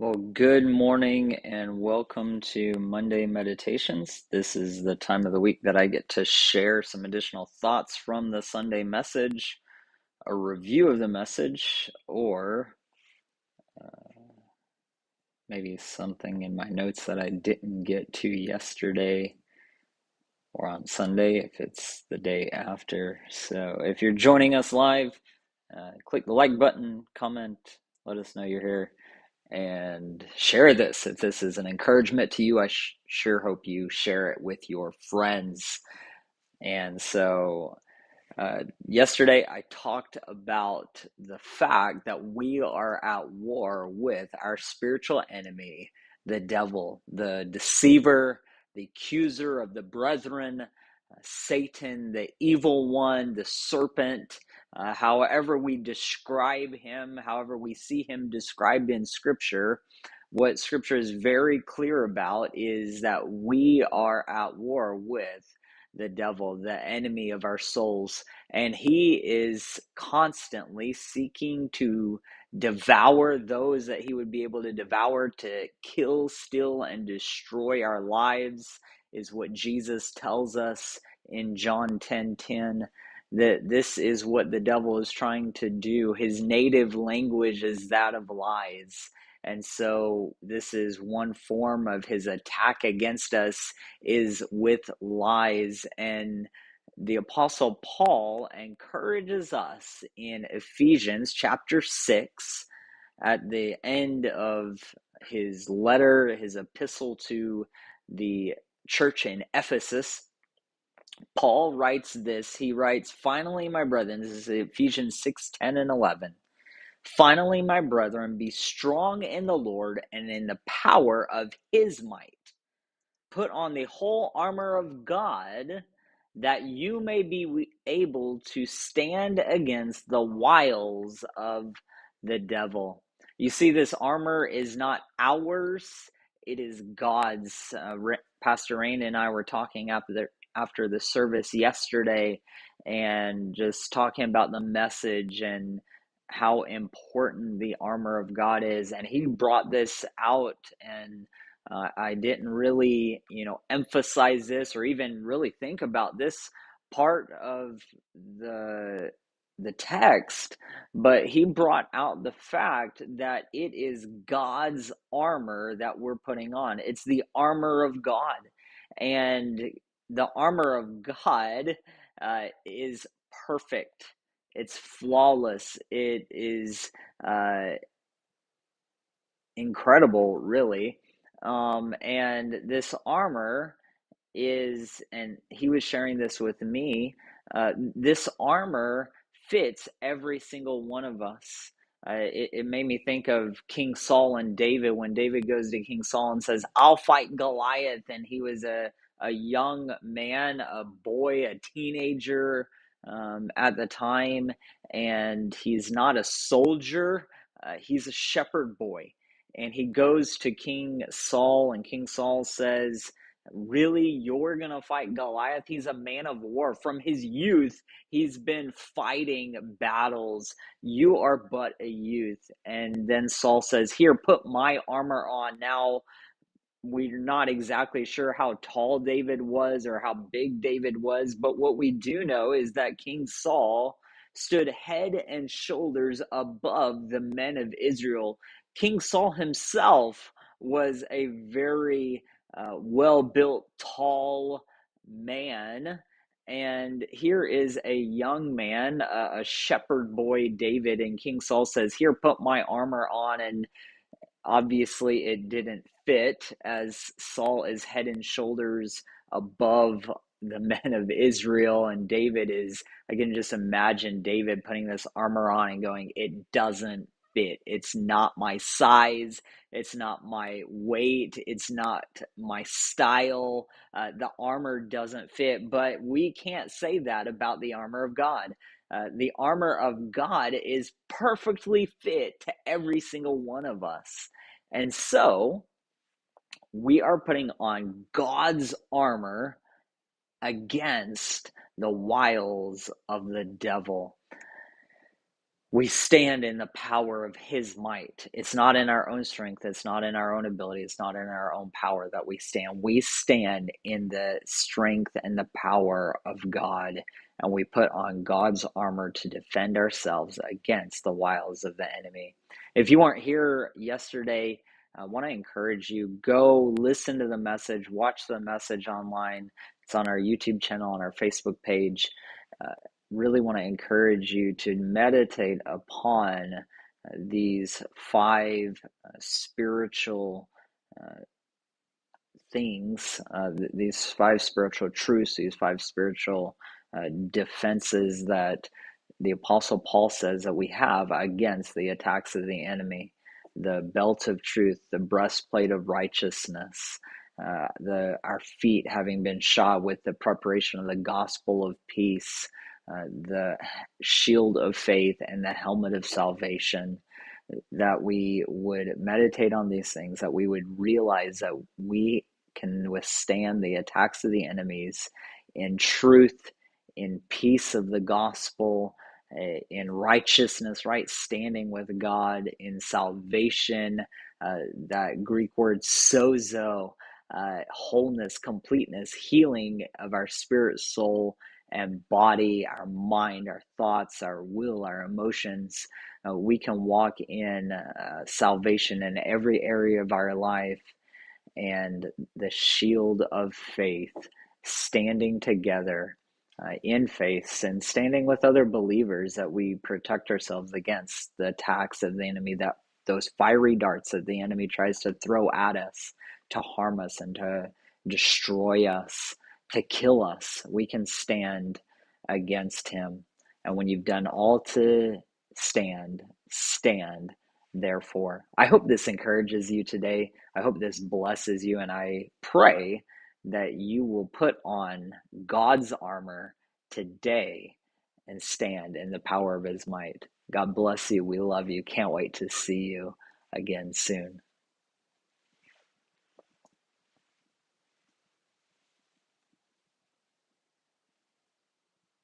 Well, good morning and welcome to Monday Meditations. This is the time of the week that I get to share some additional thoughts from the Sunday message, a review of the message, or maybe something in my notes that I didn't get to yesterday or on Sunday if it's the day after. So if you're joining us live, click the like button, comment, let us know you're here. And share this. If this is an encouragement to you, I sure hope you share it with your friends. And so, yesterday I talked about the fact that we are at war with our spiritual enemy, the devil, the deceiver, the accuser of the brethren, Satan, the evil one, the serpent, however we describe him, however we see him described in Scripture. What Scripture is very clear about is that we are at war with the devil, the enemy of our souls, and he is constantly seeking to devour those that he would be able to devour, to kill, steal, and destroy our lives, is what Jesus tells us in John 10:10. That this is what the devil is trying to do. His native language is that of lies. And so this is one form of his attack against us, is with lies. And the Apostle Paul encourages us in Ephesians chapter 6 at the end of his letter, his epistle to the church in Ephesus. Paul writes this. He writes, "Finally, my brethren," this is Ephesians 6:10 and 11. "Finally, my brethren, be strong in the Lord and in the power of his might. Put on the whole armor of God, that you may be able to stand against the wiles of the devil." You see, this armor is not ours, it is God's. Pastor Rain and I were talking after the service yesterday, and just talking about the message and how important the armor of God is. And he brought this out, and I didn't really, emphasize this or even really think about this part of the the text, but he brought out the fact that it is God's armor that we're putting on. It's the armor of God, and the armor of God is perfect. It's flawless. It is incredible, really. And this armor is, and he was sharing this with me, this armor fits every single one of us. It made me think of King Saul and David, when David goes to King Saul and says, "I'll fight Goliath." And he was a young man, a boy, a teenager at the time, and he's not a soldier, he's a shepherd boy. And he goes to King Saul, and King Saul says, "Really, you're going to fight Goliath? He's a man of war. From his youth, he's been fighting battles. You are but a youth." And then Saul says, "Here, put my armor on." Now, we're not exactly sure how tall David was or how big David was, but what we do know is that King Saul stood head and shoulders above the men of Israel. King Saul himself was a very well built, tall man. And here is a young man, a shepherd boy, David, and King Saul says, "Here, put my armor on." And obviously, it didn't fit, as Saul is head and shoulders above the men of Israel. And David is, I can just imagine David putting this armor on and going, "It doesn't fit. It's not my size. It's not my weight. It's not my style. The armor doesn't fit." But we can't say that about the armor of God. The armor of God is perfectly fit to every single one of us. And so we are putting on God's armor against the wiles of the devil. We stand in the power of his might. It's not in our own strength. It's not in our own ability. It's not in our own power that we stand. We stand in the strength and the power of God, and we put on God's armor to defend ourselves against the wiles of the enemy. If you weren't here yesterday, I want to encourage you, go listen to the message, watch the message online. It's on our YouTube channel, on our Facebook page. Uh, really want to encourage you to meditate upon these five spiritual uh, things, these five spiritual truths, these five spiritual defenses that the Apostle Paul says that we have against the attacks of the enemy: the belt of truth, the breastplate of righteousness, our feet having been shod with the preparation of the gospel of peace, the shield of faith, and the helmet of salvation. That we would meditate on these things, that we would realize that we can withstand the attacks of the enemies in truth, in peace of the gospel, in righteousness, right standing with God, in salvation, that Greek word sozo, wholeness, completeness, healing of our spirit, soul, and body, our mind, our thoughts, our will, our emotions. We can walk in salvation in every area of our life, and the shield of faith, standing together in faith and standing with other believers, that we protect ourselves against the attacks of the enemy, that those fiery darts that the enemy tries to throw at us to harm us and to destroy us, to kill us. We can stand against him. And when you've done all to stand, stand therefore. I hope this encourages you today. I hope this blesses you, and I pray that you will put on God's armor today and stand in the power of his might. God bless you. We love you. Can't wait to see you again soon.